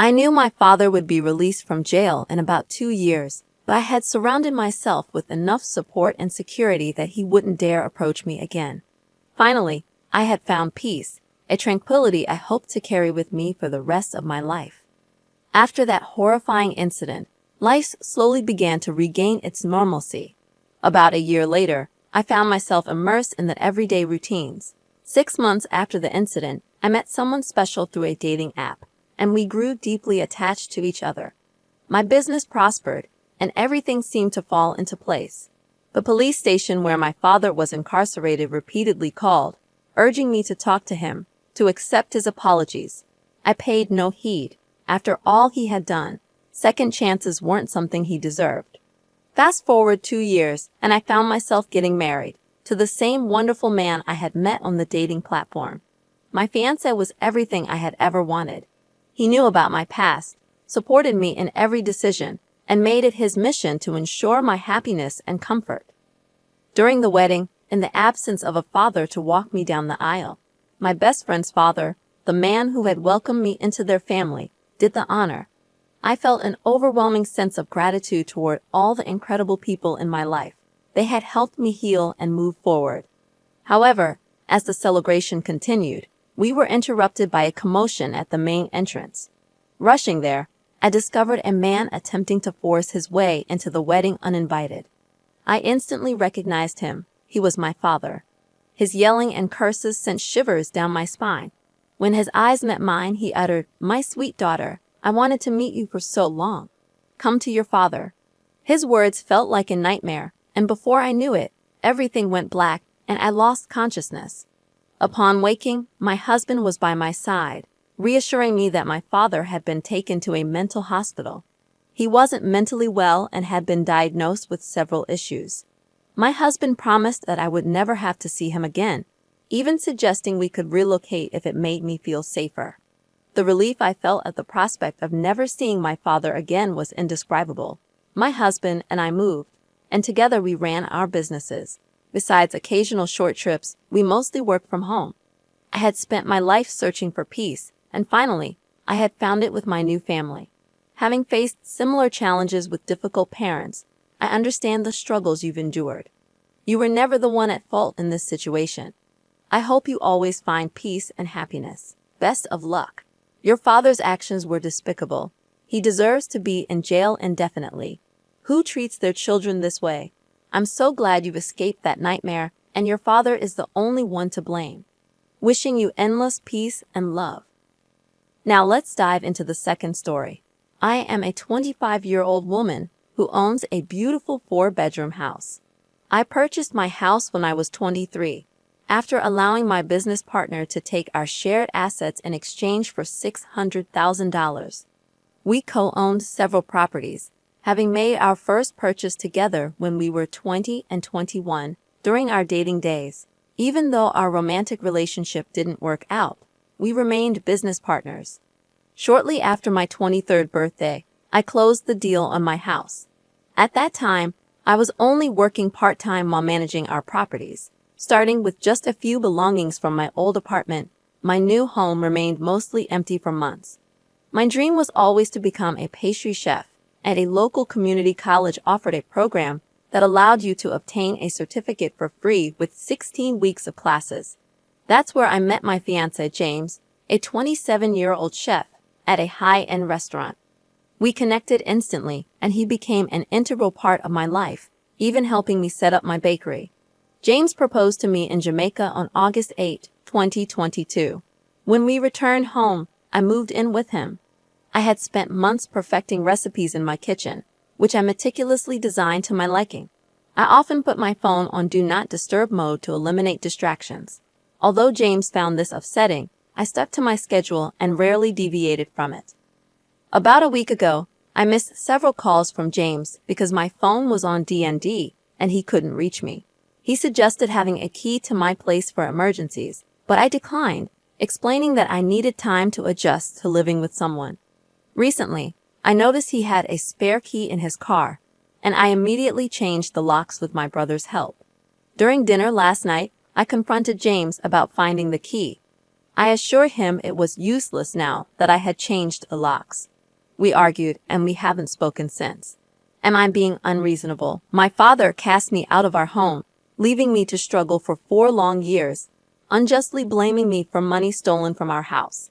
I knew my father would be released from jail in about 2 years, but I had surrounded myself with enough support and security that he wouldn't dare approach me again. Finally, I had found peace, a tranquility I hoped to carry with me for the rest of my life. After that horrifying incident, life slowly began to regain its normalcy. About a year later, I found myself immersed in the everyday routines. 6 months after the incident, I met someone special through a dating app, and we grew deeply attached to each other. My business prospered, and everything seemed to fall into place. The police station where my father was incarcerated repeatedly called, urging me to talk to him, to accept his apologies. I paid no heed. After all he had done, second chances weren't something he deserved. Fast forward 2 years, and I found myself getting married to the same wonderful man I had met on the dating platform. My fiancé was everything I had ever wanted. He knew about my past, supported me in every decision, and made it his mission to ensure my happiness and comfort. During the wedding, in the absence of a father to walk me down the aisle, my best friend's father, the man who had welcomed me into their family, did the honor. I felt an overwhelming sense of gratitude toward all the incredible people in my life. They had helped me heal and move forward. However, as the celebration continued, we were interrupted by a commotion at the main entrance. Rushing there, I discovered a man attempting to force his way into the wedding uninvited. I instantly recognized him. He was my father. His yelling and curses sent shivers down my spine. When his eyes met mine, he uttered, "My sweet daughter, I wanted to meet you for so long. Come to your father." His words felt like a nightmare, and before I knew it, everything went black and I lost consciousness. Upon waking, my husband was by my side, reassuring me that my father had been taken to a mental hospital. He wasn't mentally well and had been diagnosed with several issues. My husband promised that I would never have to see him again, even suggesting we could relocate if it made me feel safer. The relief I felt at the prospect of never seeing my father again was indescribable. My husband and I moved, and together we ran our businesses. Besides occasional short trips, we mostly worked from home. I had spent my life searching for peace, and finally, I had found it with my new family. Having faced similar challenges with difficult parents, I understand the struggles you've endured. You were never the one at fault in this situation. I hope you always find peace and happiness. Best of luck. Your father's actions were despicable. He deserves to be in jail indefinitely. Who treats their children this way? I'm so glad you've escaped that nightmare, and your father is the only one to blame. Wishing you endless peace and love. Now let's dive into the second story. I am a 25-year-old woman who owns a beautiful 4-bedroom house. I purchased my house when I was 23, after allowing my business partner to take our shared assets in exchange for $600,000. We co-owned several properties, having made our first purchase together when we were 20 and 21 during our dating days. Even though our romantic relationship didn't work out, we remained business partners. Shortly after my 23rd birthday, I closed the deal on my house. At that time, I was only working part-time while managing our properties. Starting with just a few belongings from my old apartment, my new home remained mostly empty for months. My dream was always to become a pastry chef, and a local community college offered a program that allowed you to obtain a certificate for free with 16 weeks of classes. That's where I met my fiancé, James, a 27-year-old chef at a high-end restaurant. We connected instantly, and he became an integral part of my life, even helping me set up my bakery. James proposed to me in Jamaica on August 8, 2022. When we returned home, I moved in with him. I had spent months perfecting recipes in my kitchen, which I meticulously designed to my liking. I often put my phone on Do Not Disturb mode to eliminate distractions. Although James found this upsetting, I stuck to my schedule and rarely deviated from it. About a week ago, I missed several calls from James because my phone was on DND and he couldn't reach me. He suggested having a key to my place for emergencies, but I declined, explaining that I needed time to adjust to living with someone. Recently, I noticed he had a spare key in his car, and I immediately changed the locks with my brother's help. During dinner last night, I confronted James about finding the key. I assured him it was useless now that I had changed the locks. We argued, and we haven't spoken since. Am I being unreasonable? My father cast me out of our home, leaving me to struggle for 4 long years, unjustly blaming me for money stolen from our house.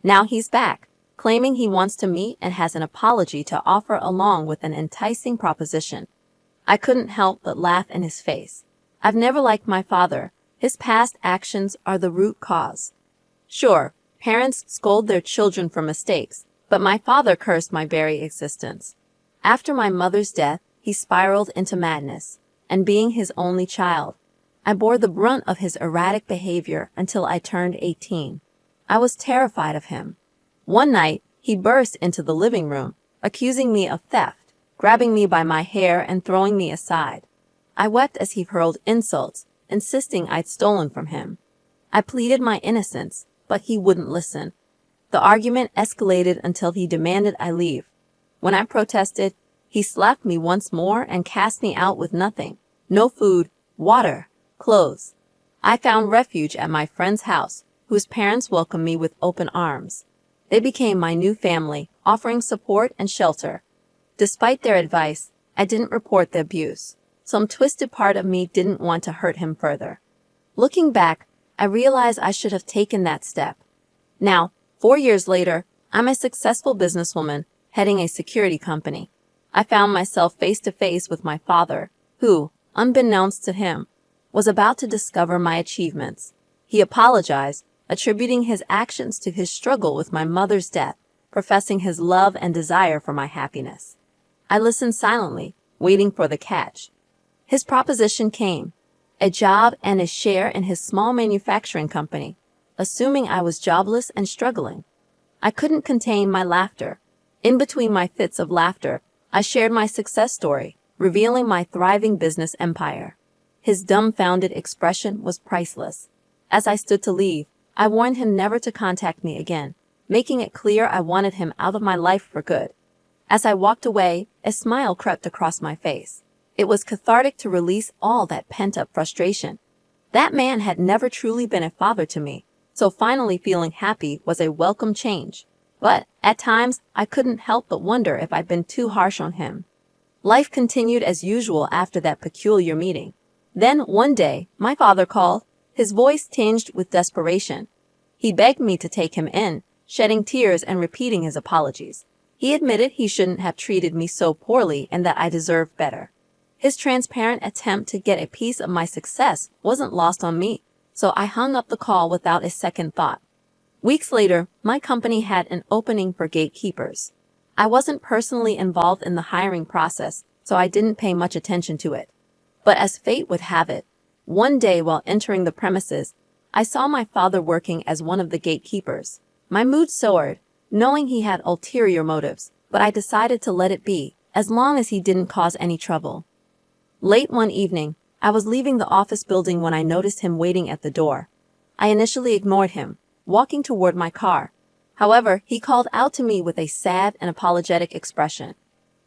Now he's back, claiming he wants to meet and has an apology to offer along with an enticing proposition. I couldn't help but laugh in his face. I've never liked my father. His past actions are the root cause. Sure, parents scold their children for mistakes, but my father cursed my very existence. After my mother's death, he spiraled into madness, and being his only child, I bore the brunt of his erratic behavior until I turned 18. I was terrified of him. One night, he burst into the living room, accusing me of theft, grabbing me by my hair and throwing me aside. I wept as he hurled insults, insisting I'd stolen from him. I pleaded my innocence, but he wouldn't listen. The argument escalated until he demanded I leave. When I protested, he slapped me once more and cast me out with nothing. No food, water, clothes. I found refuge at my friend's house, whose parents welcomed me with open arms. They became my new family, offering support and shelter. Despite their advice, I didn't report the abuse. Some twisted part of me didn't want to hurt him further. Looking back, I realized I should have taken that step. Now, 4 years later, I'm a successful businesswoman heading a security company. I found myself face to face with my father, who, unbeknownst to him, was about to discover my achievements. He apologized, attributing his actions to his struggle with my mother's death, professing his love and desire for my happiness. I listened silently, waiting for the catch. His proposition came, a job and a share in his small manufacturing company, assuming I was jobless and struggling. I couldn't contain my laughter. In between my fits of laughter, I shared my success story, revealing my thriving business empire. His dumbfounded expression was priceless. As I stood to leave, I warned him never to contact me again, making it clear I wanted him out of my life for good. As I walked away, a smile crept across my face. It was cathartic to release all that pent-up frustration. That man had never truly been a father to me, so finally feeling happy was a welcome change. But, at times, I couldn't help but wonder if I'd been too harsh on him. Life continued as usual after that peculiar meeting. Then, one day, my father called, his voice tinged with desperation. He begged me to take him in, shedding tears and repeating his apologies. He admitted he shouldn't have treated me so poorly and that I deserved better. His transparent attempt to get a piece of my success wasn't lost on me, so I hung up the call without a second thought. Weeks later, my company had an opening for gatekeepers. I wasn't personally involved in the hiring process, so I didn't pay much attention to it. But as fate would have it, one day while entering the premises, I saw my father working as one of the gatekeepers. My mood soared, knowing he had ulterior motives, but I decided to let it be, as long as he didn't cause any trouble. Late one evening, I was leaving the office building when I noticed him waiting at the door. I initially ignored him, walking toward my car. However, he called out to me with a sad and apologetic expression.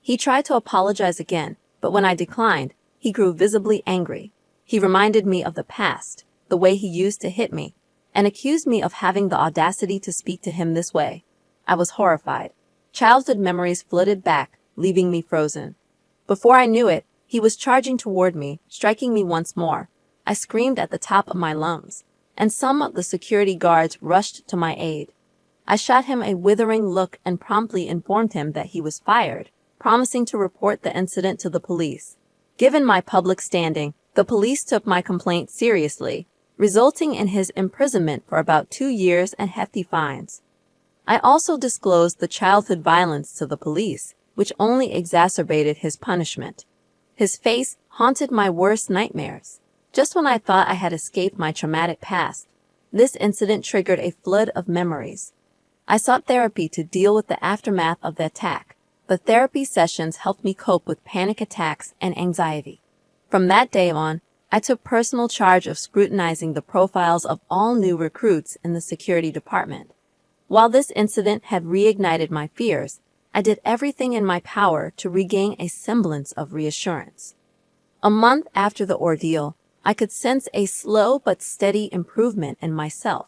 He tried to apologize again, but when I declined, he grew visibly angry. He reminded me of the past, the way he used to hit me, and accused me of having the audacity to speak to him this way. I was horrified. Childhood memories flooded back, leaving me frozen. Before I knew it, he was charging toward me, striking me once more. I screamed at the top of my lungs, and some of the security guards rushed to my aid. I shot him a withering look and promptly informed him that he was fired, promising to report the incident to the police. Given my public standing, the police took my complaint seriously, resulting in his imprisonment for about 2 years and hefty fines. I also disclosed the childhood violence to the police, which only exacerbated his punishment. His face haunted my worst nightmares. Just when I thought I had escaped my traumatic past, this incident triggered a flood of memories. I sought therapy to deal with the aftermath of the attack. The therapy sessions helped me cope with panic attacks and anxiety. From that day on, I took personal charge of scrutinizing the profiles of all new recruits in the security department. While this incident had reignited my fears, I did everything in my power to regain a semblance of reassurance. A month after the ordeal, I could sense a slow but steady improvement in myself.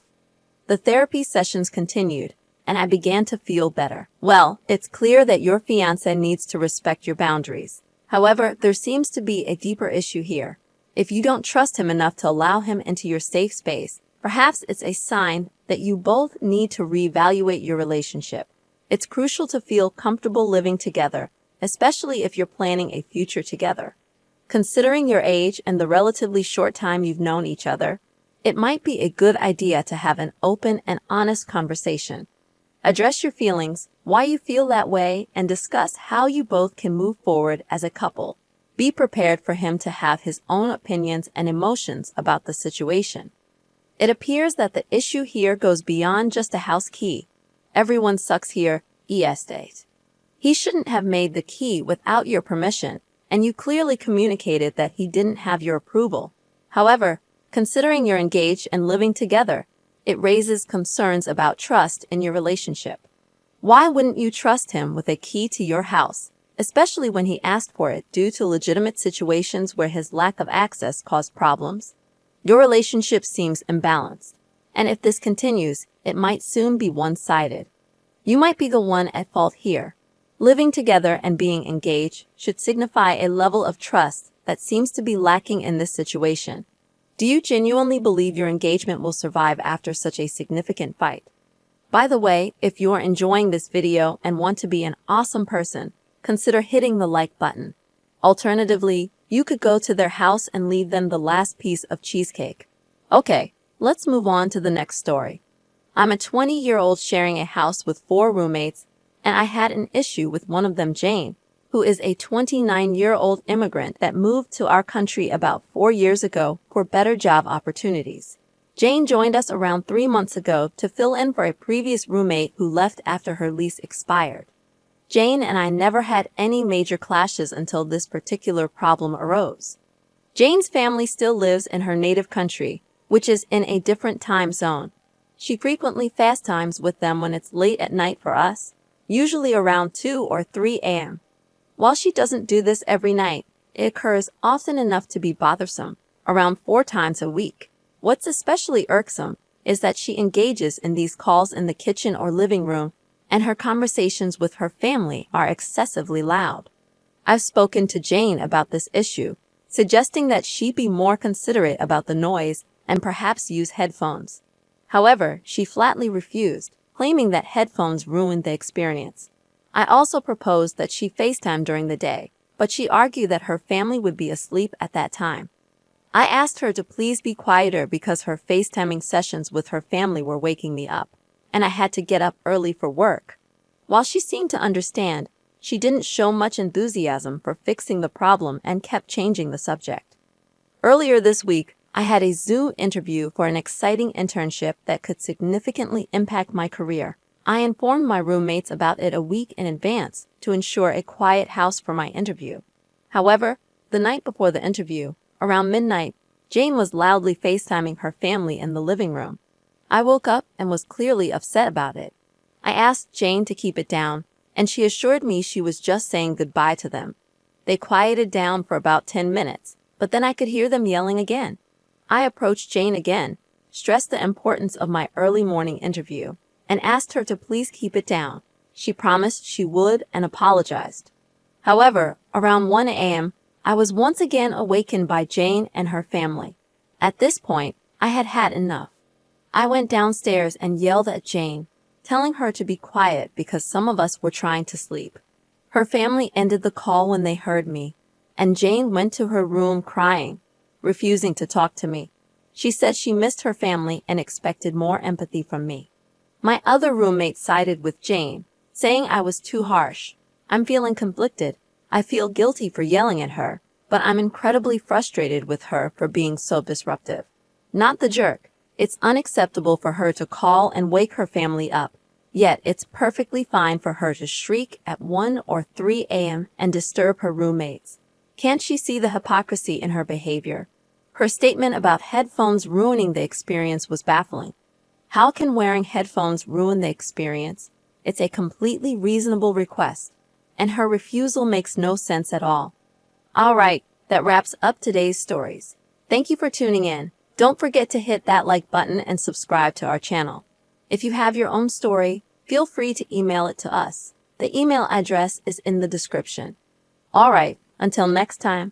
The therapy sessions continued, and I began to feel better. Well, it's clear that your fiancé needs to respect your boundaries. However, there seems to be a deeper issue here. If you don't trust him enough to allow him into your safe space, perhaps it's a sign that you both need to reevaluate your relationship. It's crucial to feel comfortable living together, especially if you're planning a future together. Considering your age and the relatively short time you've known each other, it might be a good idea to have an open and honest conversation. Address your feelings, why you feel that way, and discuss how you both can move forward as a couple. Be prepared for him to have his own opinions and emotions about the situation. It appears that the issue here goes beyond just a house key. Everyone sucks here, estate. He shouldn't have made the key without your permission, and you clearly communicated that he didn't have your approval. However, considering you're engaged and living together, it raises concerns about trust in your relationship. Why wouldn't you trust him with a key to your house, especially when he asked for it due to legitimate situations where his lack of access caused problems? Your relationship seems imbalanced, and if this continues, it might soon be one-sided. You might be the one at fault here. Living together and being engaged should signify a level of trust that seems to be lacking in this situation. Do you genuinely believe your engagement will survive after such a significant fight? By the way, if you're enjoying this video and want to be an awesome person, consider hitting the like button. Alternatively, you could go to their house and leave them the last piece of cheesecake. Okay, let's move on to the next story. I'm a 20-year-old sharing a house with 4 roommates, and I had an issue with one of them, Jane, who is a 29-year-old immigrant that moved to our country about 4 years ago for better job opportunities. Jane joined us around 3 months ago to fill in for a previous roommate who left after her lease expired. Jane and I never had any major clashes until this particular problem arose. Jane's family still lives in her native country, which is in a different time zone. She frequently FaceTimes with them when it's late at night for us, usually around 2 or 3 a.m. While she doesn't do this every night, it occurs often enough to be bothersome, around 4 times a week. What's especially irksome is that she engages in these calls in the kitchen or living room, and her conversations with her family are excessively loud. I've spoken to Jane about this issue, suggesting that she be more considerate about the noise and perhaps use headphones. However, she flatly refused, claiming that headphones ruined the experience. I also proposed that she FaceTime during the day, but she argued that her family would be asleep at that time. I asked her to please be quieter because her FaceTiming sessions with her family were waking me up, and I had to get up early for work. While she seemed to understand, she didn't show much enthusiasm for fixing the problem and kept changing the subject. Earlier this week, I had a Zoom interview for an exciting internship that could significantly impact my career. I informed my roommates about it a week in advance to ensure a quiet house for my interview. However, the night before the interview, around midnight, Jane was loudly FaceTiming her family in the living room. I woke up and was clearly upset about it. I asked Jane to keep it down, and she assured me she was just saying goodbye to them. They quieted down for about 10 minutes, but then I could hear them yelling again. I approached Jane again, stressed the importance of my early morning interview, and asked her to please keep it down. She promised she would and apologized. However, around 1 a.m., I was once again awakened by Jane and her family. At this point, I had had enough. I went downstairs and yelled at Jane, telling her to be quiet because some of us were trying to sleep. Her family ended the call when they heard me, and Jane went to her room crying, refusing to talk to me. She said she missed her family and expected more empathy from me. My other roommate sided with Jane, saying I was too harsh. I'm feeling conflicted. I feel guilty for yelling at her, but I'm incredibly frustrated with her for being so disruptive. Not the jerk. It's unacceptable for her to call and wake her family up, yet it's perfectly fine for her to shriek at 1 or 3 a.m. and disturb her roommates. Can't she see the hypocrisy in her behavior? Her statement about headphones ruining the experience was baffling. How can wearing headphones ruin the experience? It's a completely reasonable request, and her refusal makes no sense at all. All right, that wraps up today's stories. Thank you for tuning in. Don't forget to hit that like button and subscribe to our channel. If you have your own story, feel free to email it to us. The email address is in the description. All right, until next time.